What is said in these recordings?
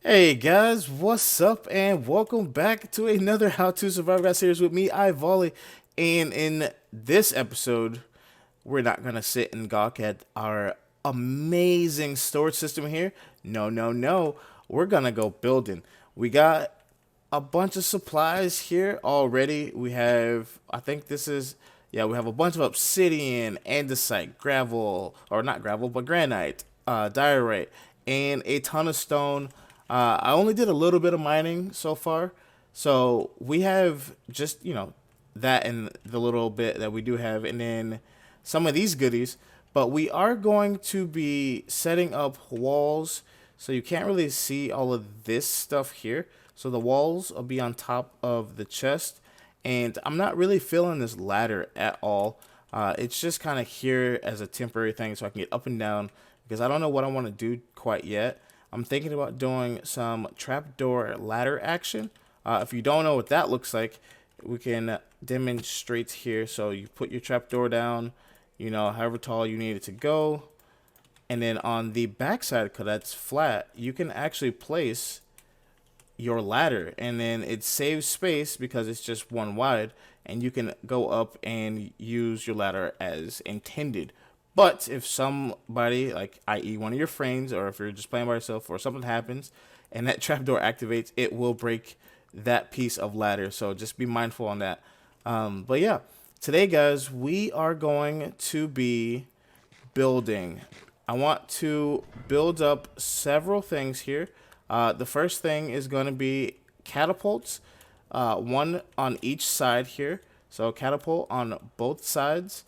Hey guys, what's up and welcome back to another How to Survive Guys series with me, I Volley. And in this episode, we're not gonna sit and gawk at our amazing storage system here. No. We're gonna go building. We got a bunch of supplies here already. We have, I think this is, yeah, we have a bunch of obsidian, andesite, gravel, or not gravel, but granite, diorite, and a ton of stone. I only did a little bit of mining so far, so we have just, that and the little bit that we do have, and then some of these goodies. But we are going to be setting up walls, so you can't really see all of this stuff here. So the walls will be on top of the chest, and I'm not really feeling this ladder at all. It's just kind of here as a temporary thing so I can get up and down because I don't know what I want to do quite yet. I'm thinking about doing some trapdoor ladder action. If you don't know what that looks like, we can demonstrate here. So you put your trapdoor down, however tall you need it to go. And then on the backside, because that's flat, you can actually place your ladder, and then it saves space because it's just one wide, and you can go up and use your ladder as intended. But if somebody, like i.e. one of your friends, or if you're just playing by yourself or something happens and that trapdoor activates, it will break that piece of ladder. So just be mindful on that. But yeah, today guys, we are going to be building. I want to build up several things here. The first thing is going to be catapults, one on each side here. So catapult on both sides,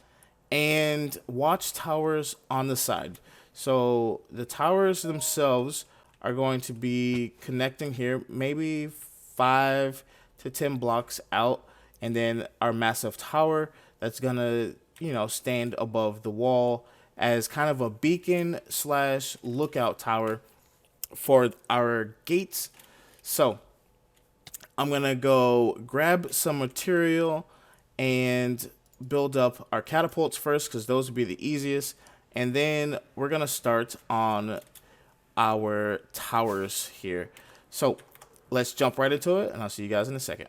and watchtowers on the side. So the towers themselves are going to be connecting here, maybe 5 to 10 blocks out, and then our massive tower that's gonna, stand above the wall as kind of a beacon slash lookout tower for our gates. So I'm gonna go grab some material and build up our catapults first because those would be the easiest, and then we're gonna start on our towers here. So let's jump right into it, and I'll see you guys in a second.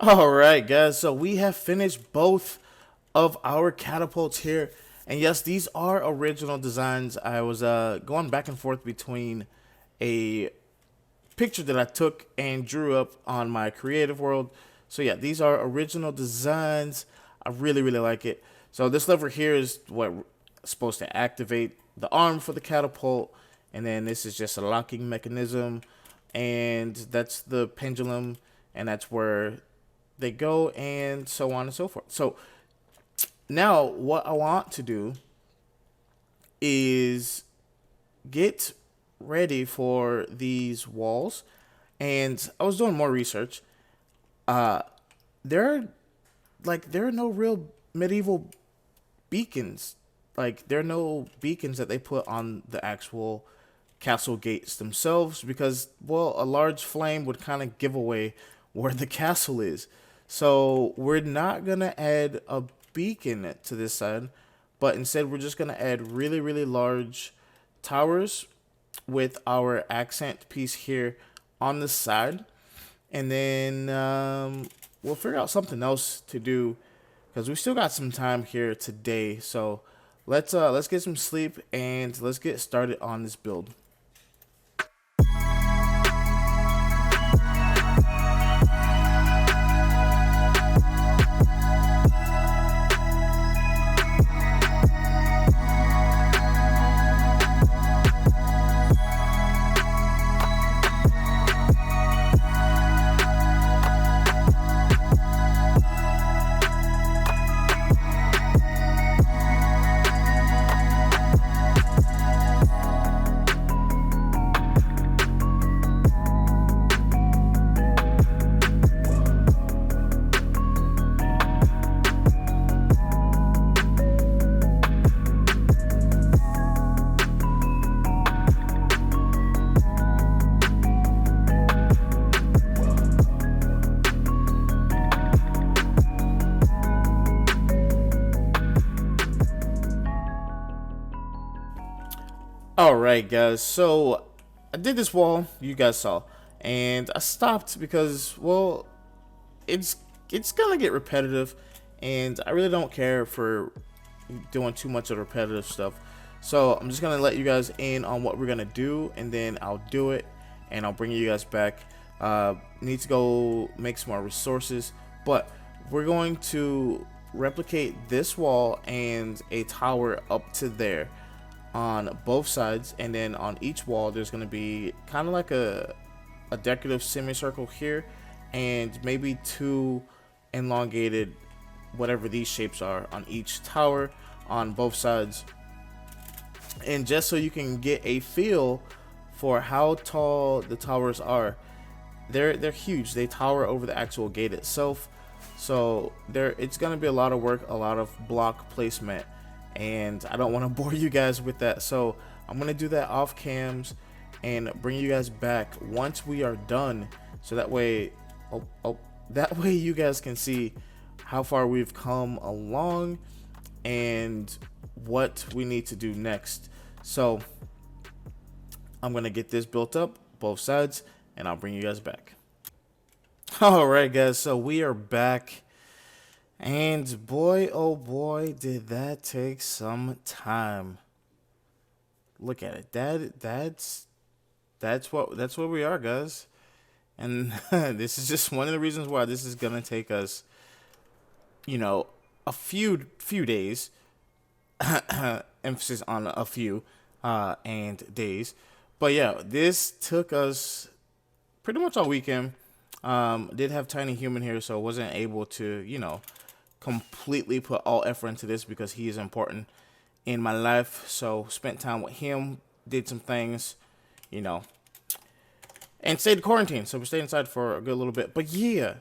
All right, guys. So we have finished both of our catapults here, and yes, these are original designs. I was going back and forth between a picture that I took and drew up on my creative world. So yeah, these are original designs. I really really like it. So this lever here is what supposed to activate the arm for the catapult, and then this is just a locking mechanism, and that's the pendulum, and that's where they go, and so on and so forth. So now what I want to do is get ready for these walls, and I was doing more research. Uh, there are there are no real medieval beacons. Like there are no beacons that they put on the actual castle gates themselves because well, a large flame would kind of give away where the castle is. So we're not gonna add a beacon to this side, but instead we're just gonna add really really large towers with our accent piece here on the side, and then we'll figure out something else to do because we still got some time here today. So let's get some sleep and let's get started on this build. All right, guys. So I did this wall you guys saw, and I stopped because well, it's it's gonna get repetitive, and I really don't care for doing too much of repetitive stuff. So I'm just gonna let you guys in on what we're gonna do, and then I'll do it, and I'll bring you guys back. Need to go make some more resources, but we're going to replicate this wall and a tower up to there on both sides, and then on each wall there's going to be kind of like a decorative semicircle here, and maybe two elongated whatever these shapes are on each tower on both sides. And just so you can get a feel for how tall the towers are, they're huge. They tower over the actual gate itself. So there it's gonna be a lot of work, a lot of block placement, and I don't want to bore you guys with that. So I'm gonna do that off cams and bring you guys back once we are done. So that way, that way you guys can see how far we've come along and what we need to do next. So I'm gonna get this built up both sides and I'll bring you guys back. All right, guys, so we are back, and boy oh boy did that take some time. Look at it. That's where we are, guys. And this is just one of the reasons why this is gonna take us, you know, a few days. Emphasis on a few and days. But yeah, this took us pretty much all weekend. Did have Tiny Human here, so wasn't able to, you know, completely put all effort into this because he is important in my life. So spent time with him, did some things, you know, and stayed quarantined. So we stayed inside for a good little bit. But yeah,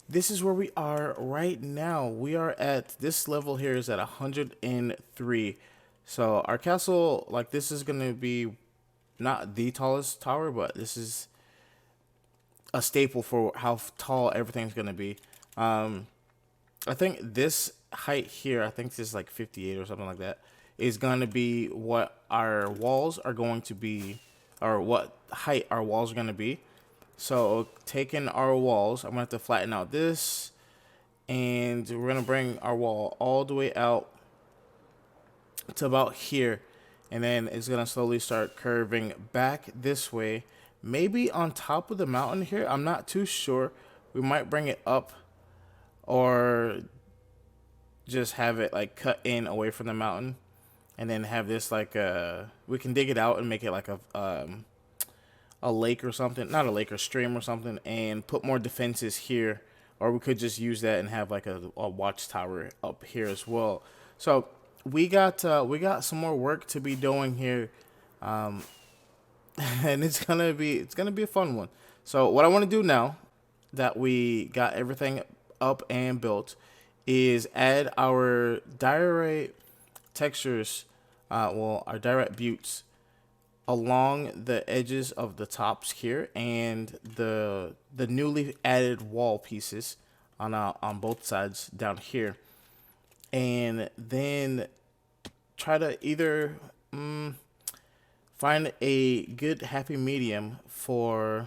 this is where we are right now. We are at this level here is at 103. So our castle, like this is gonna be not the tallest tower, but this is a staple for how tall everything's gonna be. I think this height here, I think this is like 58 or something like that, is gonna be what our walls are going to be, or what height our walls are gonna be. So taking our walls, I'm gonna have to flatten out this, and we're gonna bring our wall all the way out to about here, and then it's gonna slowly start curving back this way, maybe on top of the mountain here. I'm not too sure. We might bring it up or just have it like cut in away from the mountain, and then have this like we can dig it out and make it like a lake or something, not a lake, or stream or something, and put more defenses here. Or we could just use that and have like a watchtower up here as well. So we got some more work to be doing here, and it's gonna be a fun one. So what I want to do now that we got everything up and built is add our diorite textures, our diorite buttes along the edges of the tops here, and the newly added wall pieces on both sides down here, and then try to either find a good happy medium for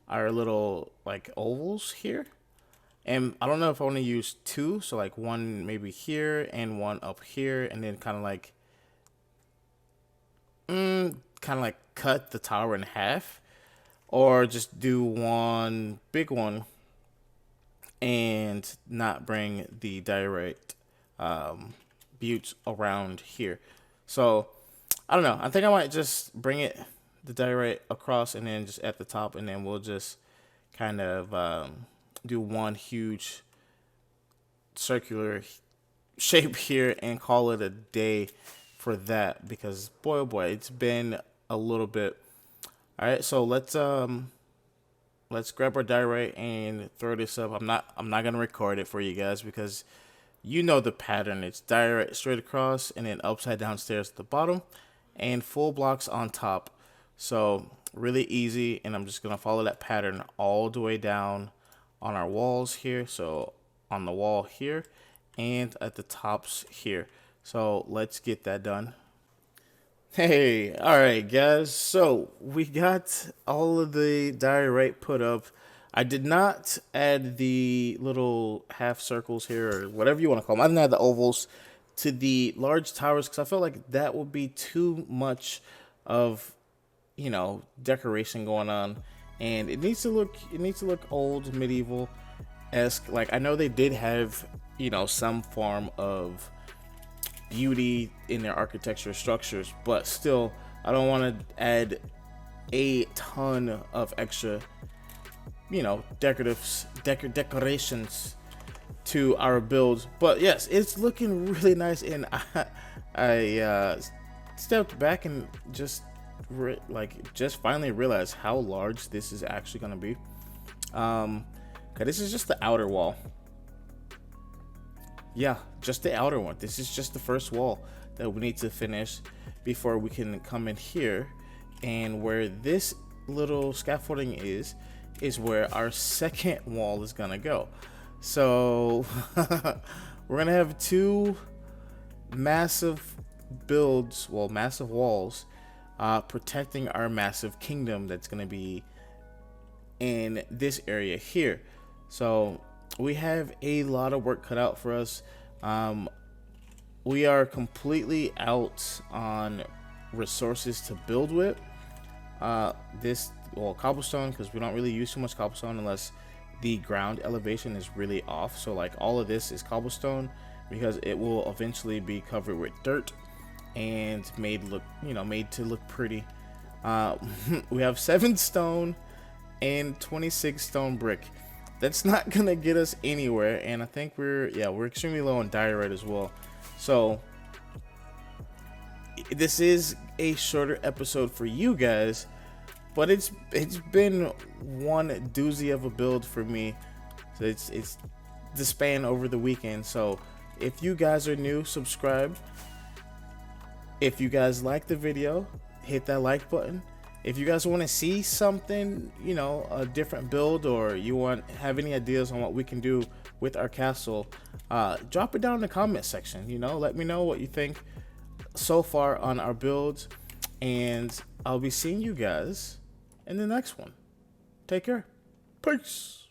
our little like ovals here. And I don't know if I want to use two, so like one maybe here and one up here, and then kind of like cut the tower in half, or just do one big one and not bring the direct buttes around here. So I don't know. I think I might just bring it the direct across and then just at the top, and then we'll just kind of do one huge circular shape here and call it a day for that, because boy oh boy, it's been a little bit. All right, so let's grab our diorite and throw this up. I'm not gonna record it for you guys because you know the pattern. It's diorite straight across and then upside down stairs at the bottom and full blocks on top. So really easy, and I'm just gonna follow that pattern all the way down on our walls here. So on the wall here and at the tops here. So let's get that done. Hey, all right, guys. So we got all of the diorite put up. I did not add the little half circles here, or whatever you want to call them. I didn't add the ovals to the large towers because I felt like that would be too much of, decoration going on, and it needs to look old, medieval esque. Like I know they did have, some form of beauty in their architecture structures, but still I don't want to add a ton of extra decorations to our builds. But yes, it's looking really nice, and I stepped back and just finally realized how large this is actually going to be. 'Cause this is just the outer wall. Yeah, just the outer one. This is just the first wall that we need to finish before we can come in here. And where this little scaffolding is where our second wall is gonna go. So we're gonna have two massive massive walls protecting our massive kingdom that's gonna be in this area here. So we have a lot of work cut out for us. We are completely out on resources to build with. Cobblestone, because we don't really use too much cobblestone unless the ground elevation is really off. So like all of this is cobblestone because it will eventually be covered with dirt and made to look pretty. We have 7 stone and 26 stone brick. That's not gonna get us anywhere, and I think we're extremely low on diorite as well. So this is a shorter episode for you guys, but it's been one doozy of a build for me. So it's the span over the weekend. So if you guys are new, subscribe. If you guys like the video, hit that like button. If you guys want to see something, a different build, or you have any ideas on what we can do with our castle, drop it down in the comment section. Let me know what you think so far on our builds, and I'll be seeing you guys in the next one. Take care. Peace.